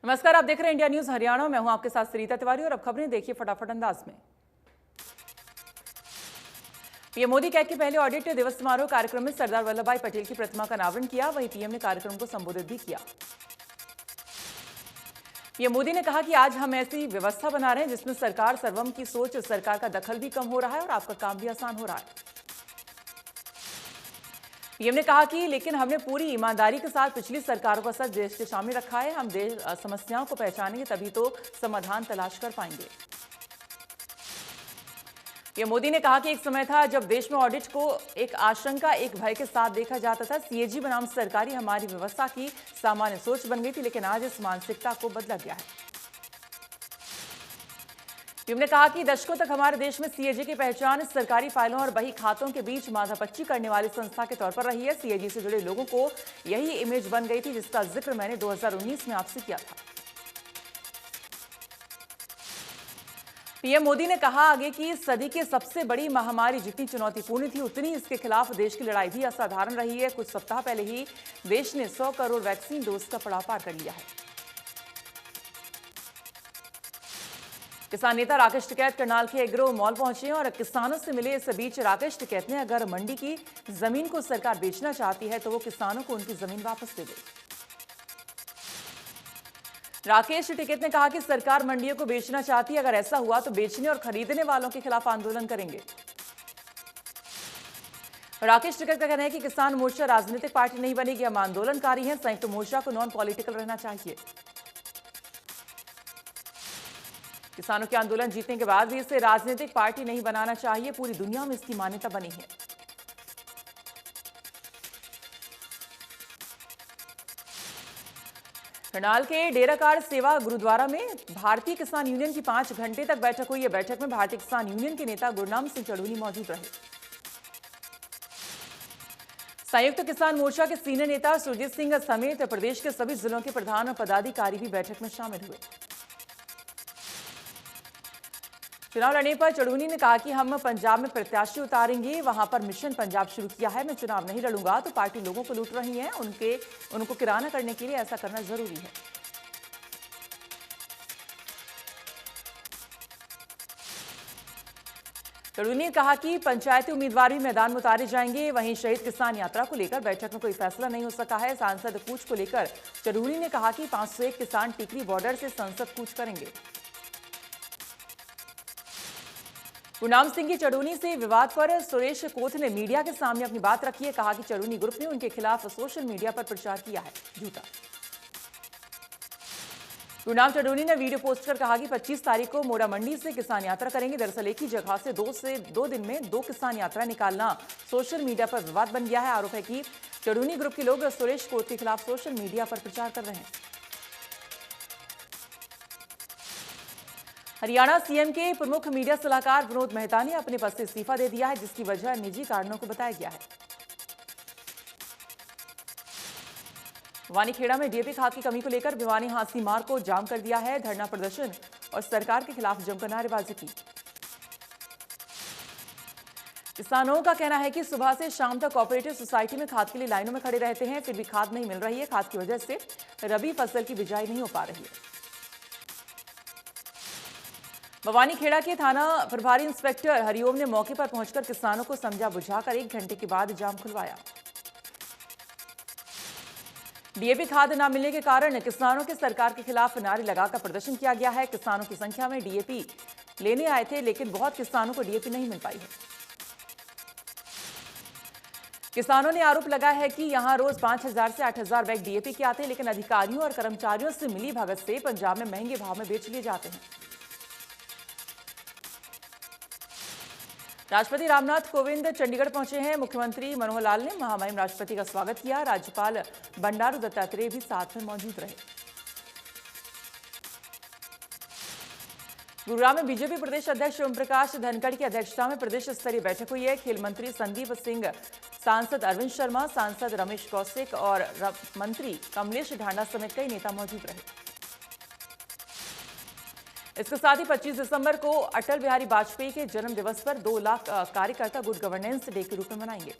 नमस्कार, आप देख रहे हैं इंडिया न्यूज हरियाणा। मैं हूं आपके साथ सरिता तिवारी और अब खबरें देखिए फटाफट अंदाज में। पीएम मोदी कैग के पहले ऑडिट दिवस समारोह कार्यक्रम में सरदार वल्लभ भाई पटेल की प्रतिमा का अनावरण किया। वहीं पीएम ने कार्यक्रम को संबोधित भी किया। पीएम मोदी ने कहा कि आज हम ऐसी व्यवस्था बना रहे हैं जिसमें सरकार सर्वम की सोच, सरकार का दखल भी कम हो रहा है और आपका काम भी आसान हो रहा है। पीएम ने कहा कि लेकिन हमने पूरी ईमानदारी के साथ पिछली सरकारों का सच देश के सामने रखा है। हम देश समस्याओं को पहचानेंगे तभी तो समाधान तलाश कर पाएंगे। पीएम मोदी ने कहा कि एक समय था जब देश में ऑडिट को एक आशंका, एक भय के साथ देखा जाता था। सीएजी बनाम सरकारी हमारी व्यवस्था की सामान्य सोच बन गई थी, लेकिन आज इस मानसिकता को बदला गया है। पीएम ने कहा कि दशकों तक हमारे देश में सीएजी की पहचान सरकारी फाइलों और बही खातों के बीच माथापच्ची करने वाली संस्था के तौर पर रही है। सीएजी से जुड़े लोगों को यही इमेज बन गई थी जिसका जिक्र मैंने 2019 में आपसे किया था। पीएम मोदी ने कहा आगे कि सदी की सबसे बड़ी महामारी जितनी चुनौतीपूर्ण थी उतनी इसके खिलाफ देश की लड़ाई भी असाधारण रही है। कुछ सप्ताह पहले ही देश ने 100 करोड़ वैक्सीन डोज का पड़ाव पार कर लिया है। किसान नेता राकेश टिकैत करनाल के एग्रो मॉल पहुंचे और किसानों से मिले। इस बीच राकेश टिकैत ने अगर मंडी की जमीन को सरकार बेचना चाहती है तो वो किसानों को उनकी जमीन वापस दे दे। राकेश टिकैत ने कहा कि सरकार मंडियों को बेचना चाहती है, अगर ऐसा हुआ तो बेचने और खरीदने वालों के खिलाफ आंदोलन करेंगे। राकेश टिकैत का कहना है कि किसान मोर्चा राजनीतिक पार्टी नहीं बनेगी, हम आंदोलनकारी हैं। संयुक्त मोर्चा को नॉन पॉलिटिकल रहना चाहिए। किसानों के आंदोलन जीतने के बाद भी इसे राजनीतिक पार्टी नहीं बनाना चाहिए, पूरी दुनिया में इसकी मान्यता बनी है। करनाल के डेराकार सेवा गुरुद्वारा में भारतीय किसान यूनियन की 5 घंटे तक बैठक हुई है। बैठक में भारतीय किसान यूनियन के नेता गुरनाम सिंह चढ़ूनी मौजूद रहे। संयुक्त किसान मोर्चा के सीनियर नेता सुरजीत सिंह समेत प्रदेश के सभी जिलों के प्रधान और पदाधिकारी भी बैठक में शामिल हुए। चुनाव लड़ने पर चढ़ूनी ने कहा कि हम पंजाब में प्रत्याशी उतारेंगे, वहां पर मिशन पंजाब शुरू किया है। मैं चुनाव नहीं लड़ूंगा तो पार्टी लोगों को लूट रही है, उनको किराना करने के लिए ऐसा करना जरूरी है। चढ़ूनी ने कहा कि पंचायती उम्मीदवार भी मैदान में उतारे जाएंगे। वहीं शहीद किसान यात्रा को लेकर बैठक में कोई फैसला नहीं हो सका है। सांसद कूच को लेकर चढ़ूनी ने कहा कि 501 किसान टिकरी बॉर्डर से संसद कूच करेंगे। गुरनाम सिंह की चढ़ूनी से विवाद पर सुरेश कोथ ने मीडिया के सामने अपनी बात रखी है। कहा कि चढ़ूनी ग्रुप ने उनके खिलाफ सोशल मीडिया पर प्रचार किया है झूठा। गुरनाम चढ़ूनी ने वीडियो पोस्ट कर कहा कि 25 तारीख को मोड़ा मंडी से किसान यात्रा करेंगे। दरअसल एक ही जगह से 2 दिन में 2 किसान यात्रा निकालना सोशल मीडिया पर विवाद बन गया है। आरोप है कि चढ़ूनी ग्रुप के लोग सुरेश कोथ के खिलाफ सोशल मीडिया पर प्रचार कर रहे हैं। हरियाणा सीएम के प्रमुख मीडिया सलाहकार विनोद मेहता ने अपने पद से इस्तीफा दे दिया है, जिसकी वजह निजी कारणों को बताया गया है। वानीखेड़ा में डीएपी खाद की कमी को लेकर भिवानी हांसी मार्ग को जाम कर दिया है। धरना प्रदर्शन और सरकार के खिलाफ जमकर नारेबाजी की। किसानों का कहना है कि सुबह से शाम तक कोऑपरेटिव सोसाइटी में खाद के लिए लाइनों में खड़े रहते हैं, फिर भी खाद नहीं मिल रही है। खाद की वजह से रबी फसल की बिजाई नहीं हो पा रही है। भवानीखेड़ा के थाना प्रभारी इंस्पेक्टर हरिओम ने मौके पर पहुंचकर किसानों को समझा बुझाकर 1 घंटे के बाद जाम खुलवाया। डीएपी खाद न मिलने के कारण किसानों के सरकार के खिलाफ नारे लगाकर प्रदर्शन किया गया है। किसानों की संख्या में डीएपी लेने आए थे, लेकिन बहुत किसानों को डीएपी नहीं मिल पाई है। किसानों ने आरोप लगाया है कि यहां रोज 5000 से 8000 बैग डीएपी के आते हैं, लेकिन अधिकारियों और कर्मचारियों से मिली भगत से पंजाब में महंगे भाव में बेच लिए जाते हैं। राष्ट्रपति रामनाथ कोविंद चंडीगढ़ पहुंचे हैं। मुख्यमंत्री मनोहर लाल ने महामहिम राष्ट्रपति का स्वागत किया। राज्यपाल बंडारू दत्तात्रेय भी साथ में मौजूद रहे। गुरुग्राम में बीजेपी प्रदेश अध्यक्ष ओम प्रकाश धनखड़ की अध्यक्षता में प्रदेश स्तरीय बैठक हुई है। खेल मंत्री संदीप सिंह, सांसद अरविंद शर्मा, सांसद रमेश कौशिक और मंत्री कमलेश ढांडा समेत कई नेता मौजूद रहे। इसके साथ ही 25 दिसंबर को अटल बिहारी वाजपेयी के जन्म दिवस पर 2 लाख कार्यकर्ता गुड गवर्नेंस डे के रूप में मनाएंगे।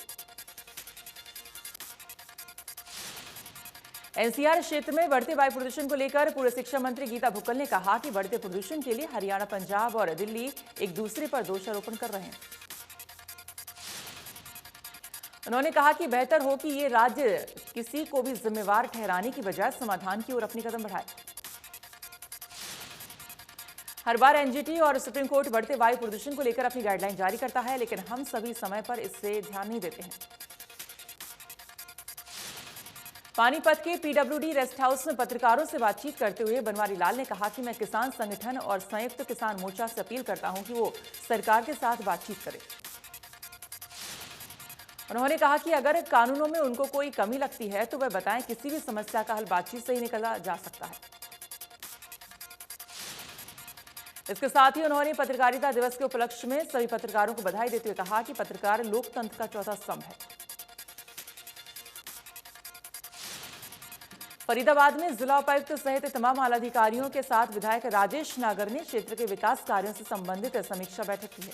एनसीआर क्षेत्र में बढ़ते वायु प्रदूषण को लेकर पूर्व शिक्षा मंत्री गीता भुक्कल ने कहा कि बढ़ते प्रदूषण के लिए हरियाणा, पंजाब और दिल्ली एक दूसरे पर दोषारोपण कर रहे हैं। उन्होंने कहा कि बेहतर हो कि ये राज्य किसी को भी जिम्मेवार ठहराने की बजाय समाधान की ओर अपनी कदम बढ़ाए। हर बार एनजीटी और सुप्रीम कोर्ट बढ़ते वायु प्रदूषण को लेकर अपनी गाइडलाइन जारी करता है, लेकिन हम सभी समय पर इससे ध्यान नहीं देते हैं। पानीपत के पीडब्ल्यूडी रेस्ट हाउस में पत्रकारों से बातचीत करते हुए बनवारी लाल ने कहा कि मैं किसान संगठन और संयुक्त किसान मोर्चा से अपील करता हूं कि वो सरकार के साथ बातचीत करें। उन्होंने कहा कि अगर कानूनों में उनको कोई कमी लगती है तो वह बताएं, किसी भी समस्या का हल बातचीत से ही निकाला जा सकता है। इसके साथ ही उन्होंने पत्रकारिता दिवस के उपलक्ष्य में सभी पत्रकारों को बधाई देते हुए कहा कि पत्रकार लोकतंत्र का चौथा स्तंभ है। फरीदाबाद में जिला उपायुक्त सहित तमाम आला अधिकारियों के साथ विधायक राजेश नागर ने क्षेत्र के विकास कार्यों से संबंधित समीक्षा बैठक की है।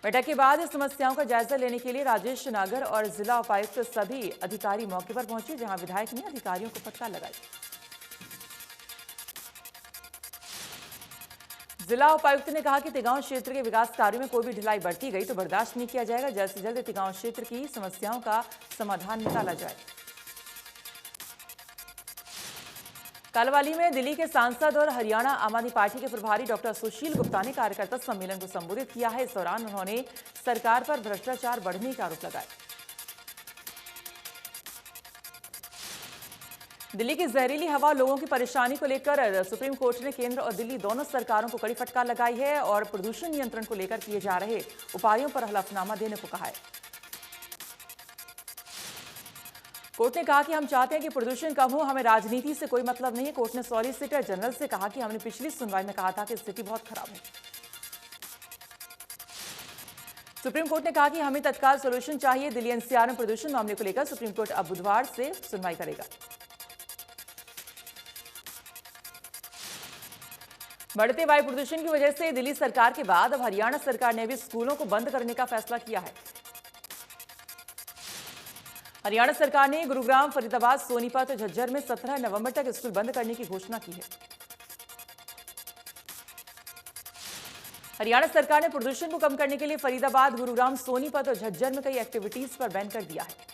बैठक के बाद समस्याओं का जायजा लेने के लिए राजेश नागर और जिला उपायुक्त सभी अधिकारी मौके पर पहुंचे, जहां विधायक ने अधिकारियों को फटकार लगाई। जिला उपायुक्त ने कहा कि तिगांव क्षेत्र के विकास कार्यों में कोई भी ढिलाई बढ़ती गई तो बर्दाश्त नहीं किया जाएगा। जल्द से जल्द तिगांव क्षेत्र की समस्याओं का समाधान निकाला जाए। कालवाली में दिल्ली के सांसद और हरियाणा आम आदमी पार्टी के प्रभारी डॉक्टर सुशील गुप्ता ने कार्यकर्ता सम्मेलन को संबोधित किया है। इस दौरान उन्होंने सरकार पर भ्रष्टाचार बढ़ने का आरोप लगाया। दिल्ली की जहरीली हवा लोगों की परेशानी को लेकर सुप्रीम कोर्ट ने केंद्र और दिल्ली दोनों सरकारों को कड़ी फटकार लगाई है और प्रदूषण नियंत्रण को लेकर किए जा रहे उपायों पर हलफनामा देने को कहा है। कोर्ट ने कहा कि हम चाहते हैं कि प्रदूषण कम हो, हमें राजनीति से कोई मतलब नहीं है। कोर्ट ने सॉलिसिटर जनरल से कहा कि हमने पिछली सुनवाई में कहा था कि स्थिति बहुत खराब है। सुप्रीम कोर्ट ने कहा कि हमें तत्काल सोल्यूशन चाहिए। दिल्ली एनसीआर में प्रदूषण मामले को लेकर सुप्रीम कोर्ट अब बुधवार से सुनवाई करेगा। बढ़ते वायु प्रदूषण की वजह से दिल्ली सरकार के बाद अब हरियाणा सरकार ने भी स्कूलों को बंद करने का फैसला किया है। हरियाणा सरकार ने गुरुग्राम, फरीदाबाद, सोनीपत और झज्जर में 17 नवंबर तक स्कूल बंद करने की घोषणा की है। हरियाणा सरकार ने प्रदूषण को कम करने के लिए फरीदाबाद, गुरुग्राम, सोनीपत और झज्जर में कई एक्टिविटीज पर बैन कर दिया है।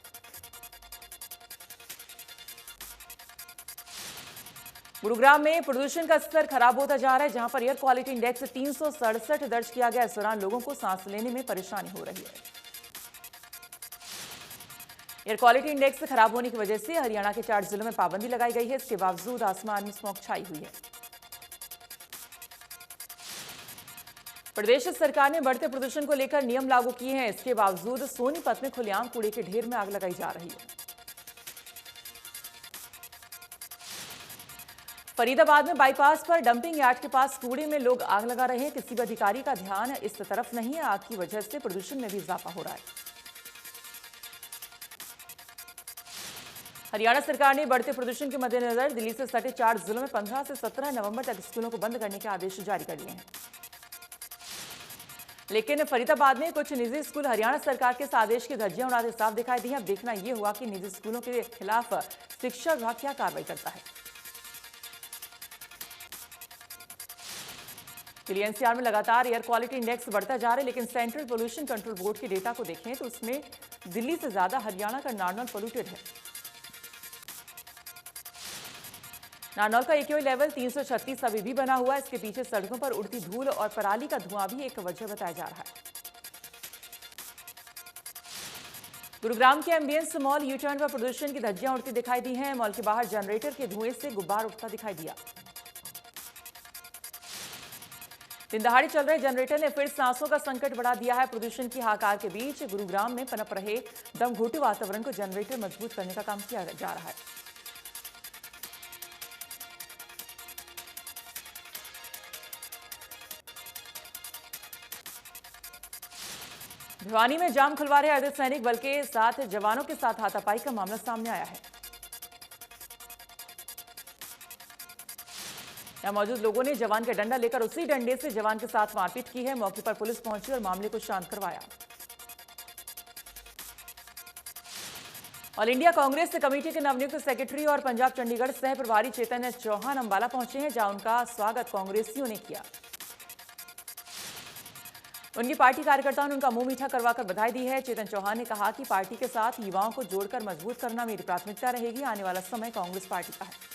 गुरुग्राम में प्रदूषण का स्तर खराब होता जा रहा है, जहां पर एयर क्वालिटी इंडेक्स 367 दर्ज किया गया। इस दौरान लोगों को सांस लेने में परेशानी हो रही है। एयर क्वालिटी इंडेक्स खराब होने की वजह से हरियाणा के 4 जिलों में पाबंदी लगाई गई है। इसके बावजूद आसमान में स्मॉग छाई हुई है। प्रदेश सरकार ने बढ़ते प्रदूषण को लेकर नियम लागू किए हैं। इसके बावजूद सोनीपत में खुलेआम कूड़े के ढेर में आग लगाई जा रही है। फरीदाबाद में बाईपास पर डंपिंग यार्ड के पास कूड़े में लोग आग लगा रहे हैं। किसी भी अधिकारी का ध्यान इस तरफ नहीं है। आग की वजह से प्रदूषण में भी इजाफा हो रहा है। हरियाणा सरकार ने बढ़ते प्रदूषण के मद्देनजर दिल्ली से सटे 4 जिलों में 15 से 17 नवंबर तक स्कूलों को बंद करने के आदेश जारी कर दिए हैं। लेकिन फरीदाबाद में कुछ निजी स्कूल हरियाणा सरकार के इस आदेश की धज्जियां उड़ाते साफ दिखाई दी हैं। अब देखना यह हुआ कि निजी स्कूलों के खिलाफ शिक्षा विभाग क्या कार्रवाई करता है। दिल्ली एनसीआर में लगातार एयर क्वालिटी इंडेक्स बढ़ता जा रहा है, लेकिन सेंट्रल पोल्यूशन कंट्रोल बोर्ड के डेटा को देखें तो उसमें दिल्ली से ज्यादा हरियाणा का नारनौल पोल्यूटेड है। नारनौल का एक्यूआई लेवल 336 अभी भी बना हुआ है। इसके पीछे सड़कों पर उड़ती धूल और पराली का धुआं भी एक वजह बताया जा रहा है। गुरुग्राम के एम्बियंस मॉल यू टर्न पर प्रदूषण की धज्जियां उड़ती दिखाई दी हैं। मॉल के बाहर जनरेटर के धुएं से गुब्बार उठता दिखाई दिया। दिन दहाड़े चल रहे जनरेटर ने फिर सांसों का संकट बढ़ा दिया है। प्रदूषण की हाहाकार के बीच गुरुग्राम में पनप रहे दमघोटू वातावरण को जनरेटर मजबूत करने का काम किया जा रहा है। भिवानी में जाम खुलवा रहे अर्धसैनिक बल के साथ जवानों के साथ हाथापाई का मामला सामने आया है। यहां मौजूद लोगों ने जवान का डंडा लेकर उसी डंडे से जवान के साथ मारपीट की है। मौके पर पुलिस पहुंची और मामले को शांत करवाया। ऑल इंडिया कांग्रेस कमेटी के नवनियुक्त सेक्रेटरी और पंजाब चंडीगढ़ सह प्रभारी चेतन चौहान अंबाला पहुंचे हैं, जहां उनका स्वागत कांग्रेसियों ने किया। उनकी पार्टी कार्यकर्ताओं ने उनका मुंह मीठा करवाकर बधाई दी है। चेतन चौहान ने कहा कि पार्टी के साथ युवाओं को जोड़कर मजबूत करना मेरी प्राथमिकता रहेगी। आने वाला समय कांग्रेस पार्टी का है।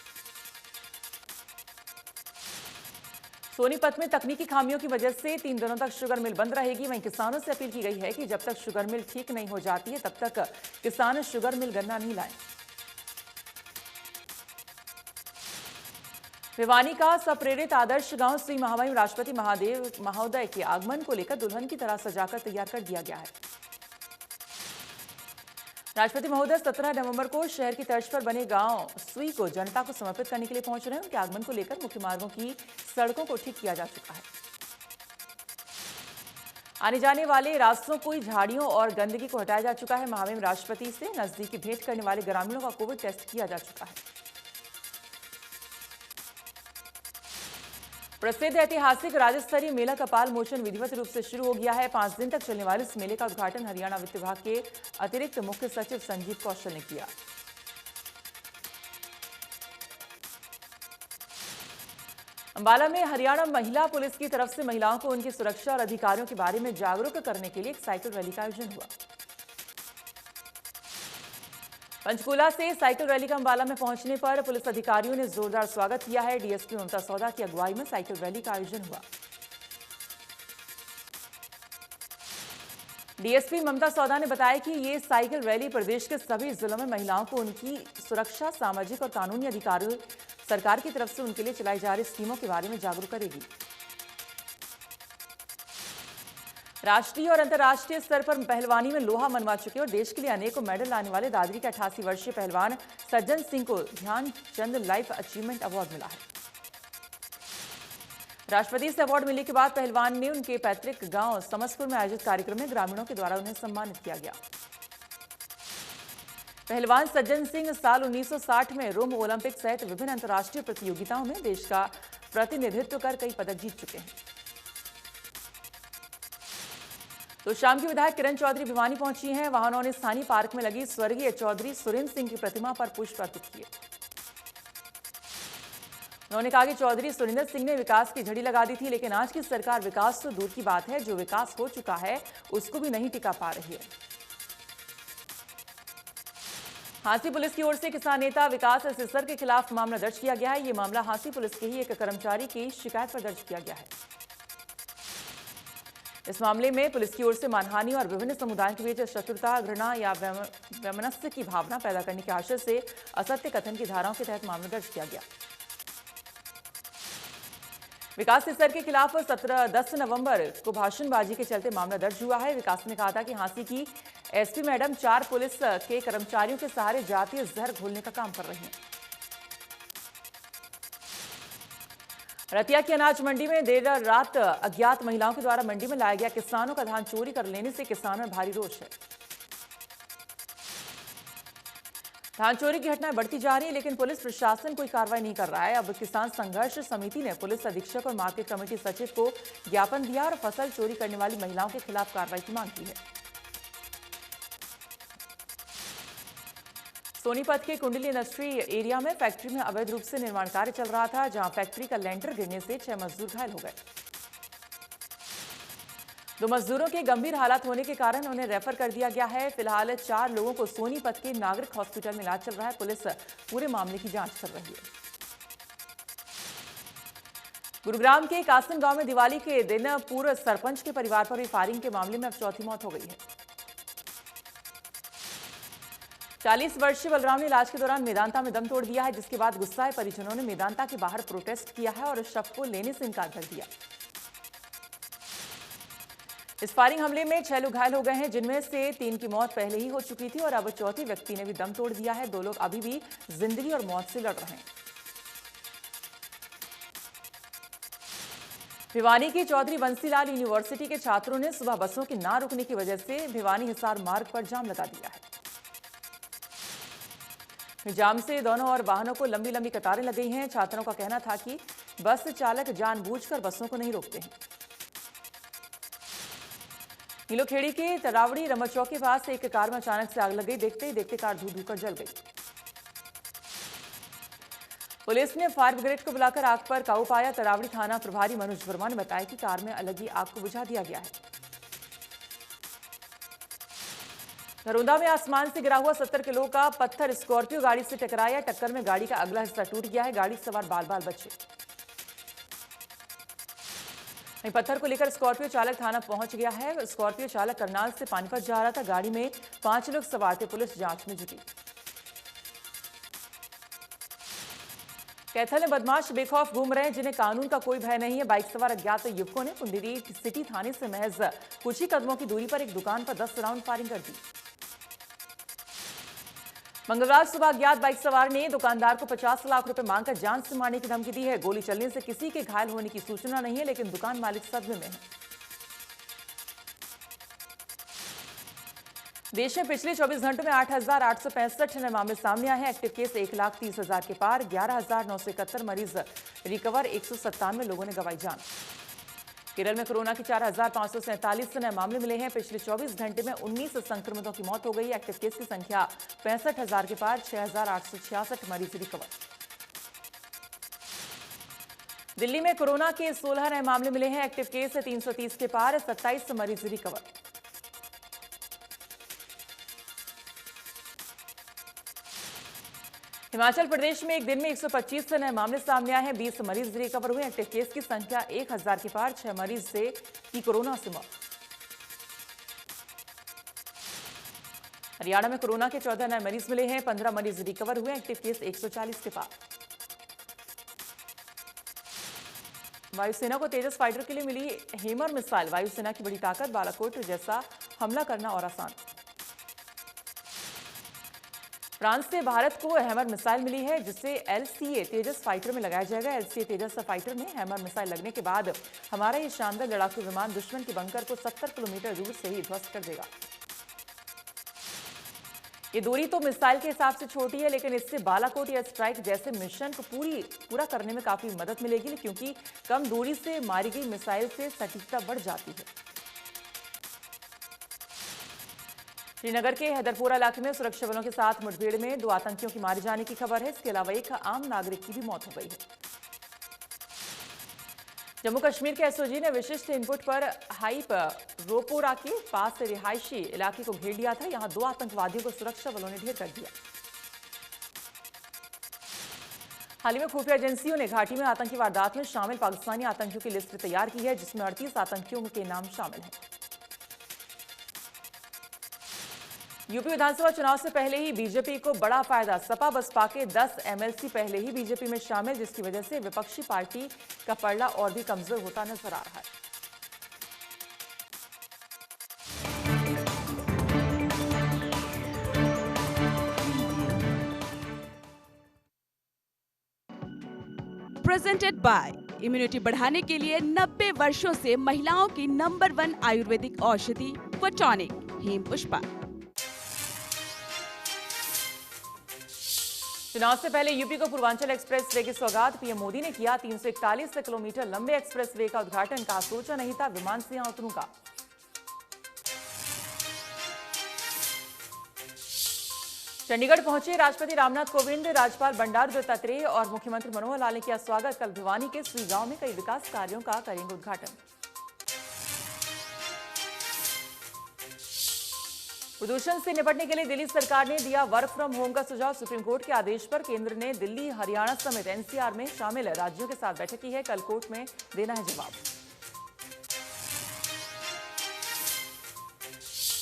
सोनीपत में तकनीकी खामियों की वजह से 3 दिनों तक शुगर मिल बंद रहेगी। वहीं किसानों से अपील की गई है कि जब तक शुगर मिल ठीक नहीं हो जाती है तब तक किसान शुगर मिल गन्ना नहीं लाएं। भिवानी का सप्रेरित आदर्श गांव श्री महामहिम राष्ट्रपति महादेव महोदय के आगमन को लेकर दुल्हन की तरह सजाकर तैयार कर दिया गया है। राष्ट्रपति महोदय 17 नवंबर को शहर की तर्ज पर बने गांव सुई को जनता को समर्पित करने के लिए पहुंच रहे हैं। उनके आगमन को लेकर मुख्य मार्गों की सड़कों को ठीक किया जा चुका है। आने जाने वाले रास्तों को झाड़ियों और गंदगी को हटाया जा चुका है। महामहिम राष्ट्रपति से नजदीकी भेंट करने वाले ग्रामीणों का कोविड टेस्ट किया जा चुका है। प्रसिद्ध ऐतिहासिक राज्य स्तरीय मेला कपाल मोचन विधिवत रूप से शुरू हो गया है। 5 दिन तक चलने वाले इस मेले का उद्घाटन हरियाणा वित्त विभाग के अतिरिक्त मुख्य सचिव संजीव कौशल ने किया। अंबाला में हरियाणा महिला पुलिस की तरफ से महिलाओं को उनकी सुरक्षा और अधिकारों के बारे में जागरूक करने के लिए एक साइकिल रैली का आयोजन हुआ। पंचकूला से साइकिल रैली का अंबाला में पहुंचने पर पुलिस अधिकारियों ने जोरदार स्वागत किया है। डीएसपी ममता सौदा की अगुवाई में साइकिल रैली का आयोजन हुआ। डीएसपी ममता सौदा ने बताया कि ये साइकिल रैली प्रदेश के सभी जिलों में महिलाओं को उनकी सुरक्षा, सामाजिक और कानूनी अधिकारों सरकार की तरफ से उनके लिए चलाई जा रही स्कीमों के बारे में जागरूक करेगी। राष्ट्रीय और अंतर्राष्ट्रीय स्तर पर पहलवानी में लोहा मनवा चुके और देश के लिए अनेकों मेडल लाने वाले दादरी के 88 वर्षीय पहलवान सज्जन सिंह को ध्यानचंद लाइफ अचीवमेंट अवार्ड मिला है। राष्ट्रपति से अवार्ड मिलने के बाद पहलवान ने उनके पैतृक गांव समस्तपुर में आयोजित कार्यक्रम में ग्रामीणों के द्वारा उन्हें सम्मानित किया गया। पहलवान सज्जन सिंह साल 1960 में रोम ओलंपिक सहित विभिन्न अंतर्राष्ट्रीय प्रतियोगिताओं में देश का प्रतिनिधित्व कर कई पदक जीत चुके हैं। तो शाम की विधायक किरण चौधरी भिवानी पहुंची हैं। वहां उन्होंने स्थानीय पार्क में लगी स्वर्गीय चौधरी सुरेंद्र सिंह की प्रतिमा पर पुष्प अर्पित किए। उन्होंने कहा कि चौधरी सुरेंद्र सिंह ने विकास की झड़ी लगा दी थी, लेकिन आज की सरकार विकास तो दूर की बात है, जो विकास हो चुका है उसको भी नहीं टिका पा रही है। हांसी पुलिस की ओर से किसान नेता विकास सिसर के खिलाफ मामला दर्ज किया गया है। ये मामला हांसी पुलिस के ही एक कर्मचारी की शिकायत पर दर्ज किया गया है। इस मामले में पुलिस की ओर से मानहानि और विभिन्न समुदायों के बीच शत्रुता, घृणा या वैमनस्य की भावना पैदा करने के आशय से असत्य कथन की धाराओं के तहत मामला दर्ज किया गया। विकास सिसर के खिलाफ 10 नवंबर को भाषणबाजी के चलते मामला दर्ज हुआ है। विकास ने कहा था कि हांसी की एसपी मैडम 4 पुलिस के कर्मचारियों के सहारे जातीय जहर घोलने का काम कर रही हैं। रतिया की अनाज मंडी में देर रात अज्ञात महिलाओं के द्वारा मंडी में लाया गया किसानों का धान चोरी कर लेने से किसानों में भारी रोष है। धान चोरी की घटनाएं बढ़ती जा रही है, लेकिन पुलिस प्रशासन कोई कार्रवाई नहीं कर रहा है। अब किसान संघर्ष समिति ने पुलिस अधीक्षक और मार्केट कमेटी सचिव को ज्ञापन दिया और फसल चोरी करने वाली महिलाओं के खिलाफ कार्रवाई की मांग की है। सोनीपत के कुंडली इंडस्ट्री एरिया में फैक्ट्री में अवैध रूप से निर्माण कार्य चल रहा था, जहां फैक्ट्री का लेंटर गिरने से 6 मजदूर घायल हो गए। 2 मजदूरों के गंभीर हालात होने के कारण उन्हें रेफर कर दिया गया है। फिलहाल 4 लोगों को सोनीपत के नागरिक हॉस्पिटल में इलाज चल रहा है। पुलिस पूरे मामले की जांच कर रही है। गुरुग्राम के कासिम गांव में दिवाली के दिन पूर्व सरपंच के परिवार पर हुई फायरिंग के मामले में अब चौथी मौत हो गई है। 40 वर्षीय बलराम ने इलाज के दौरान मेदांता में दम तोड़ दिया है, जिसके बाद गुस्साए परिजनों ने मेदांता के बाहर प्रोटेस्ट किया है और शव को लेने से इनकार कर दिया। इस फायरिंग हमले में 6 लोग घायल हो गए हैं, जिनमें से 3 की मौत पहले ही हो चुकी थी और अब चौथे व्यक्ति ने भी दम तोड़ दिया है। 2 लोग अभी भी जिंदगी और मौत से लड़ रहे हैं। भिवानी की चौधरी बंसीलाल यूनिवर्सिटी के छात्रों ने सुबह बसों के ना रुकने की वजह से भिवानी हिसार मार्ग पर जाम लगा दिया है। जाम से दोनों और वाहनों को लंबी लंबी कतारें लग गई हैं। छात्रों का कहना था कि बस चालक जानबूझकर बसों को नहीं रोकते हैं। नीलोखेड़ी के तरावड़ी रमत चौक के पास एक कार में अचानक से आग लग गई। देखते ही देखते कार धू कर जल गई। पुलिस ने फायर ब्रिगेड को बुलाकर आग पर काबू पाया। तरावड़ी थाना प्रभारी मनोज वर्मा ने बताया कि कार में लगी आग को बुझा दिया गया है। नरोदा में आसमान से गिरा हुआ 70 किलो का पत्थर स्कॉर्पियो गाड़ी से टकराया। टक्कर में गाड़ी का अगला हिस्सा टूट गया है। गाड़ी सवार बाल बाल बचे। पत्थर को लेकर स्कॉर्पियो चालक थाना पहुंच गया है। स्कॉर्पियो चालक करनाल से पानीपत जा रहा था। गाड़ी में 5 लोग सवार थे। पुलिस जांच में जुटी। कैथल में बदमाश बेखौफ घूम रहे हैं, जिन्हें कानून का कोई भय नहीं है। बाइक सवार अज्ञात युवकों ने पुंडरी सिटी थाने से महज कुछ ही कदमों की दूरी पर एक दुकान पर 10 राउंड फायरिंग कर दी। मंगलवार सुबह अज्ञात बाइक सवार ने दुकानदार को 50 लाख रुपए मांगकर जान से मारने की धमकी दी है। गोली चलने से किसी के घायल होने की सूचना नहीं है, लेकिन दुकान मालिक सदमे में है। देश में पिछले 24 घंटों में 8,865 नए मामले सामने आए हैं। एक्टिव केस 1,30,000 के पार। 11,971 मरीज रिकवर। 197 लोगों ने गंवाई जान। केरल में कोरोना के 4,547 नए मामले मिले हैं। पिछले 24 घंटे में 19 संक्रमितों की मौत हो गई। एक्टिव केस की संख्या 65,000 के पार। 6,866 मरीज रिकवर। दिल्ली में कोरोना के 16 नए मामले मिले हैं। एक्टिव केस 330 के पार। 27 मरीज रिकवर। हिमाचल प्रदेश में एक दिन में 125 नए मामले सामने आए हैं। 20 मरीज रिकवर हुए। एक्टिव केस की संख्या 1,000 के पार। 6 मरीज से की कोरोना से मौत। हरियाणा में कोरोना के 14 नए मरीज मिले हैं। 15 मरीज रिकवर हुए। एक्टिव केस 140 के पार। वायुसेना को तेजस फाइटर के लिए मिली हेमर मिसाइल। वायुसेना की बड़ी ताकत। बालाकोट जैसा हमला करना और आसान। फ्रांस से भारत को हैमर मिसाइल मिली है, जिसे LCA तेजस फाइटर में लगाया जाएगा। LCA तेजस फाइटर में हैमर मिसाइल लगने के बाद हमारा ये शानदार लड़ाकू विमान दुश्मन के बंकर को 70 किलोमीटर दूर से ही ध्वस्त कर देगा। ये दूरी तो मिसाइल के हिसाब से छोटी है, लेकिन इससे बालाकोट एयर स्ट्राइक जैसे मिशन को पूरा करने में काफी मदद मिलेगी, क्योंकि कम दूरी से मारी गई मिसाइल से सटीकता बढ़ जाती है। श्रीनगर के हैदरपुरा इलाके में सुरक्षा बलों के साथ मुठभेड़ में 2 आतंकियों की मारे जाने की खबर है। इसके अलावा एक आम नागरिक की भी मौत हो गई है। जम्मू कश्मीर के SOG ने विशिष्ट इनपुट पर हाइप रोपोरा के पास से रिहायशी इलाके को घेर लिया था। यहां 2 आतंकवादियों को सुरक्षा बलों ने ढेर कर दिया। हाल ही में खुफिया एजेंसियों ने घाटी में आतंकी वारदात में शामिल पाकिस्तानी आतंकियों की लिस्ट तैयार की है, जिसमें 38 आतंकियों के नाम शामिल हैं। यूपी विधानसभा चुनाव से पहले ही बीजेपी को बड़ा फायदा। सपा बसपा के 10 MLC पहले ही बीजेपी में शामिल, जिसकी वजह से विपक्षी पार्टी का पलड़ा और भी कमजोर होता नजर आ रहा है। प्रेजेंटेड बाय इम्यूनिटी बढ़ाने के लिए 90 वर्षों से महिलाओं की नंबर 1 आयुर्वेदिक औषधि फोटोनिक हेमपुष्पा। चुनाव से पहले यूपी को पूर्वांचल एक्सप्रेस वे की सौगात। पीएम मोदी ने किया 341 किलोमीटर लंबे एक्सप्रेस वे का उद्घाटन। कहा सोचा नहीं था विमान से यहां उतरूंगा। चंडीगढ़ पहुंचे राष्ट्रपति रामनाथ कोविंद। राज्यपाल बंडारू दत्तात्रेय और मुख्यमंत्री मनोहर लाल ने किया स्वागत। कल भिवानी के सुई गांव में कई विकास कार्यों का करेंगे उद्घाटन। प्रदूषण से निपटने के लिए दिल्ली सरकार ने दिया वर्क फ्रॉम होम का सुझाव। सुप्रीम कोर्ट के आदेश पर केंद्र ने दिल्ली, हरियाणा समेत NCR में शामिल राज्यों के साथ बैठक की है। कल कोर्ट में देना है जवाब।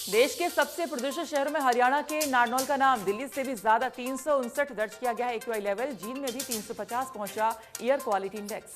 देश के सबसे प्रदूषित शहरों में हरियाणा के नारनौल का नाम। दिल्ली से भी ज्यादा 359 दर्ज किया गया है AQI लेवल। जींद में भी 350 पहुंचा एयर क्वालिटी इंडेक्स।